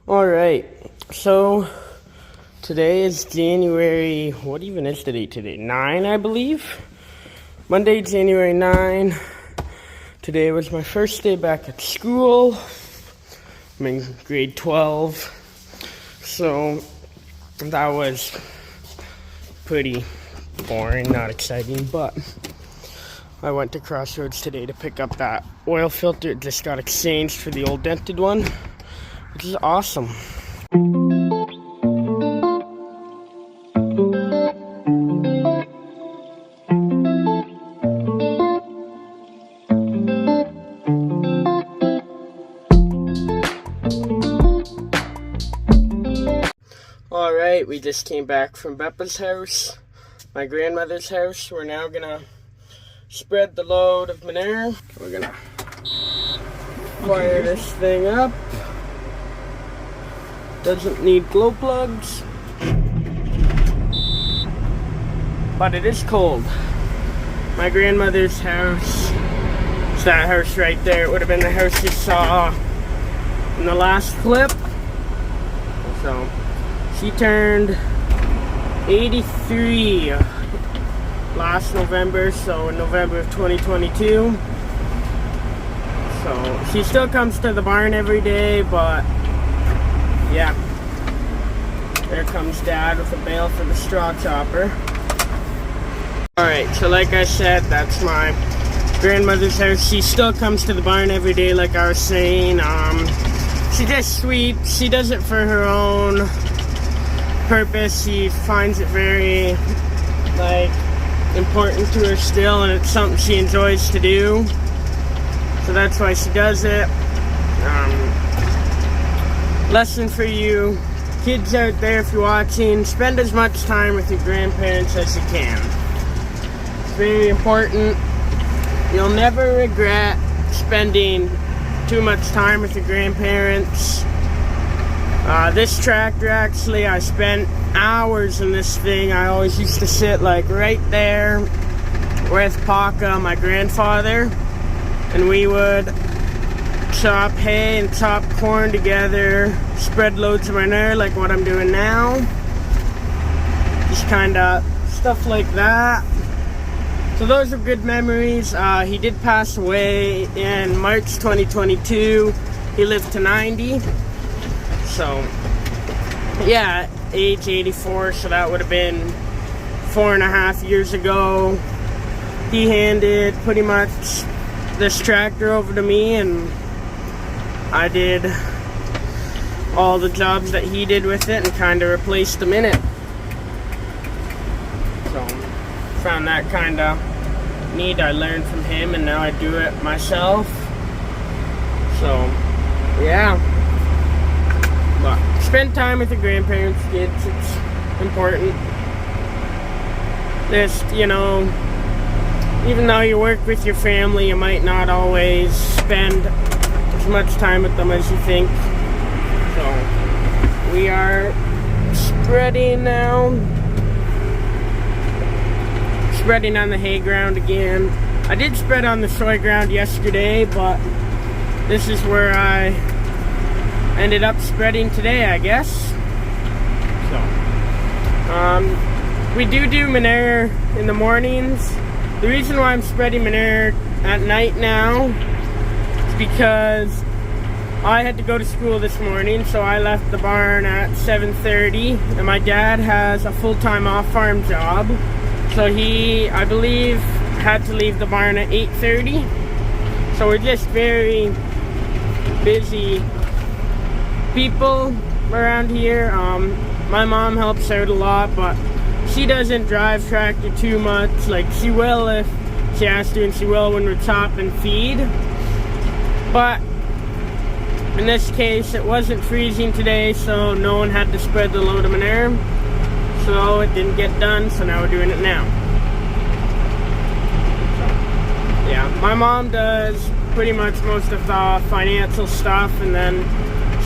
Alright, so today is January, what even is the date today? 9, I believe. Monday, January 9. Today was my first day back at school. I'm in grade 12. So that was pretty boring, not exciting, but I went to Crossroads today to pick up that oil filter. It just got exchanged for the old dented one, which is awesome. Alright, we just came back from Beppa's house, my grandmother's house. We're now gonna spread the load of manure. We're gonna fire this thing up. Doesn't need glow plugs, but it is cold. My grandmother's house, it's that house right there. It would have been the house you saw in the last clip. So she turned 83 last November, so in November of 2022. So she still comes to the barn every day, but yeah. There comes Dad with a bale for the straw chopper. Alright, so like I said, that's my grandmother's house. She still comes to the barn every day, like I was saying. She just sweeps. She does it for her own purpose. She finds it very important to her still, and it's something she enjoys to do, so that's why she does it. Lesson for you kids out there, if you're watching, spend as much time with your grandparents as you can. It's very important. You'll never regret spending too much time with your grandparents. This tractor, actually, I spent hours in this thing. I always used to sit right there with Paka, my grandfather, and we would chop hay and chop corn together, spread loads of manure like what I'm doing now. Just kind of stuff like that. So those are good memories. He did pass away in March 2022. He lived to 90. So yeah, age 84, so that would have been 4.5 years ago. He handed pretty much this tractor over to me, and I did all the jobs that he did with it and kind of replaced him in it. So found that kind of neat. I learned from him, and now I do it myself. So yeah. But spend time with your grandparents, kids. It's important. Just, even though you work with your family, you might not always spend as much time with them as you think. So we are spreading now. Spreading on the hay ground again. I did spread on the soy ground yesterday, but this is where I ended up spreading today, I guess. So we do manure in the mornings. The reason why I'm spreading manure at night now is because I had to go to school this morning, so I left the barn at 7:30, and my dad has a full-time off-farm job, so he, I believe, had to leave the barn at 8:30. So we're just very busy people around here. My mom helps out a lot, but she doesn't drive tractor too much. She will if she has to, and she will when we chop and feed. But in this case, it wasn't freezing today, so no one had to spread the load of manure. So it didn't get done, so now we're doing it now. So, yeah, my mom does pretty much most of the financial stuff, and then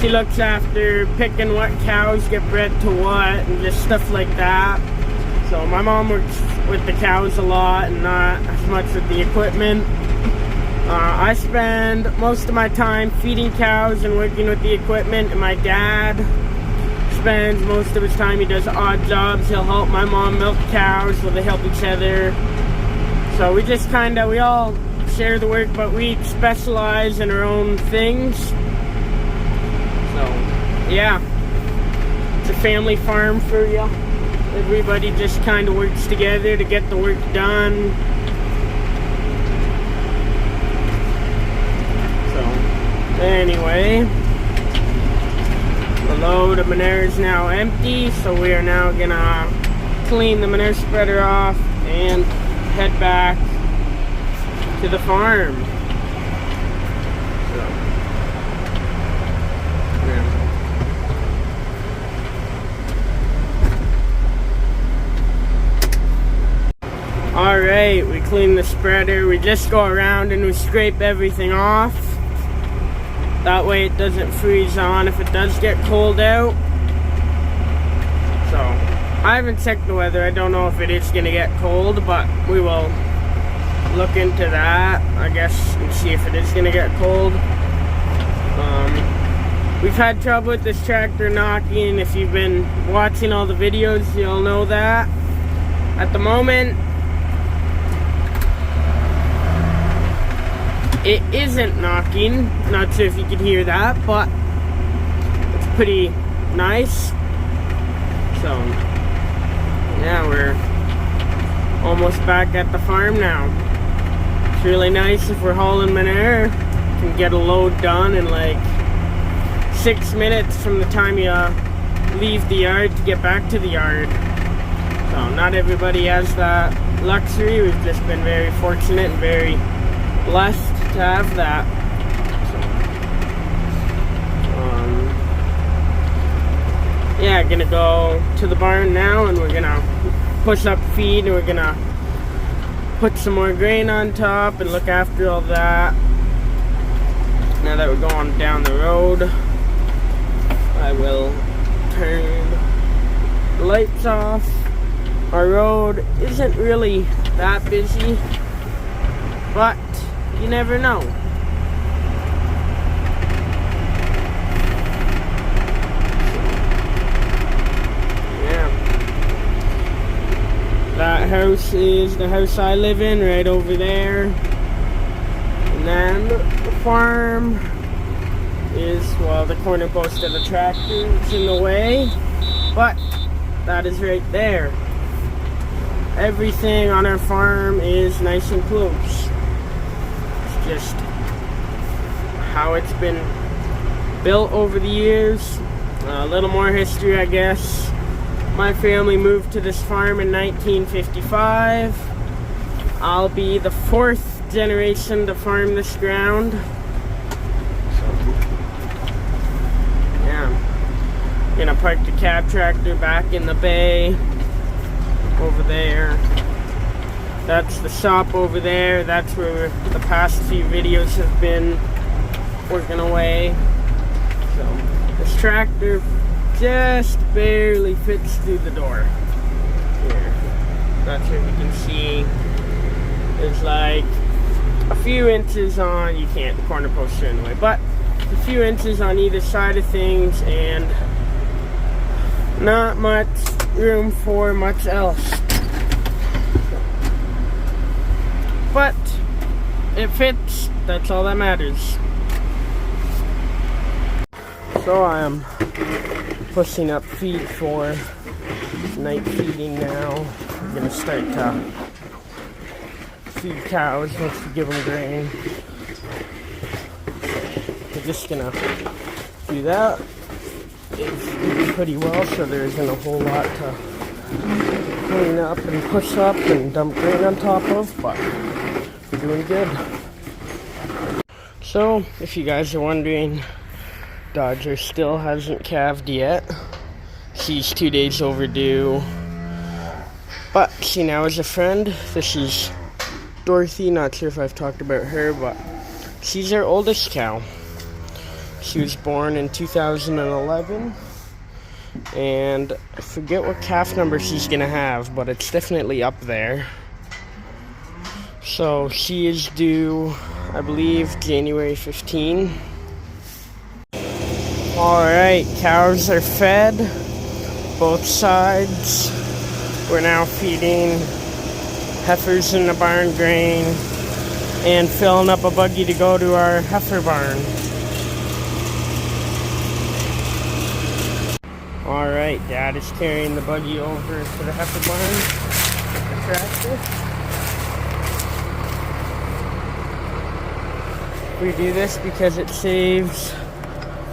she looks after picking what cows get bred to what and just stuff like that. So my mom works with the cows a lot and not as much with the equipment. I spend most of my time feeding cows and working with the equipment, and my dad spends most of his time, he does odd jobs. He'll help my mom milk cows, so they help each other. So we just we all share the work, but we specialize in our own things. So, yeah. It's a family farm for you. Everybody just works together to get the work done. Anyway, the load of manure is now empty, so we are now gonna clean the manure spreader off and head back to the farm. So, yeah. Alright, we clean the spreader. We just go around and we scrape everything off. That way it doesn't freeze on if it does get cold out. So, I haven't checked the weather. I don't know if it is going to get cold, but we will look into that, I guess, and see if it is going to get cold. We've had trouble with this tractor knocking. If you've been watching all the videos, you'll know that. At the moment, it isn't knocking. Not sure if you can hear that, but it's pretty nice. So, yeah, we're almost back at the farm now. It's really nice if we're hauling manure. You can get a load done in like 6 minutes from the time you leave the yard to get back to the yard. So, not everybody has that luxury. We've just been very fortunate and very blessed to have that. So, yeah, gonna go to the barn now, and we're gonna push up feed, and we're gonna put some more grain on top and look after all that. Now that we're going down the road, I will turn the lights off. Our road isn't really that busy, but you never know. Yeah. That house is the house I live in, right over there. And then the farm is, well, the corner post of the tractor is in the way. But that is right there. Everything on our farm is nice and close. Just how it's been built over the years. A little more history, I guess. My family moved to this farm in 1955. I'll be the 4th generation to farm this ground. So, yeah. Gonna park the cab tractor back in the bay over there. That's the shop over there. That's where the past few videos have been working away. So this tractor just barely fits through the door. Here. That's what we can see. There's like a few inches on, you can't, the corner posts are in the way, but a few inches on either side of things, and not much room for much else. But it fits, that's all that matters. So I am pushing up feed for night feeding now. I'm gonna start to feed cows once we give them grain. We're just gonna do that. It's doing pretty well, so there isn't a whole lot to clean up and push up and dump grain on top of, but we're doing good. So, if you guys are wondering, Dodger still hasn't calved yet. She's 2 days overdue. But she now is a friend. This is Dorothy. Not sure if I've talked about her, but she's our oldest cow. She was born in 2011. And I forget what calf number she's gonna have, but it's definitely up there. So she is due I believe January 15. Alright, cows are fed, both sides. We're now feeding heifers in the barn grain and filling up a buggy to go to our heifer barn. Alright, Dad is carrying the buggy over to the heifer barn with the tractor. We do this because it saves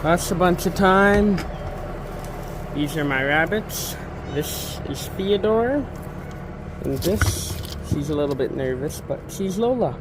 us a bunch of time. These are my rabbits. This is Theodore. And this, she's a little bit nervous, but she's Lola.